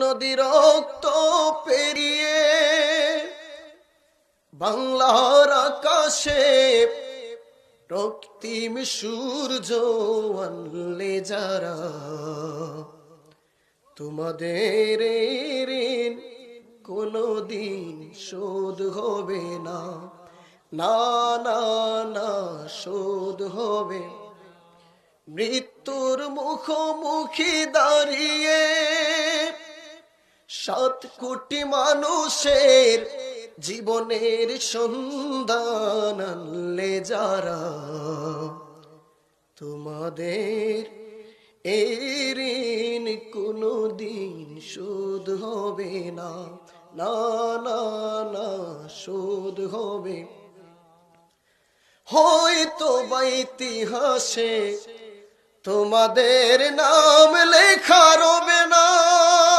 নদী রক্ত পেরিয়ে বাংলার আকাশে রক্তিম সূর্য আনলে যারা, তোমাদের ঋণ কোনদিন শোধ হবে না, না না না শোধ হবে। মৃত্যুর মুখোমুখি দাঁড়িয়ে 7 কোটি মানুষের জীবনের সন্ধান আনলে যারা, তোমাদের এই ঋণ কোনদিন শোধ হবে না, না না না শোধ হবে। হয়তো বা ইতিহাসে তোমাদের নাম লেখা রবে না,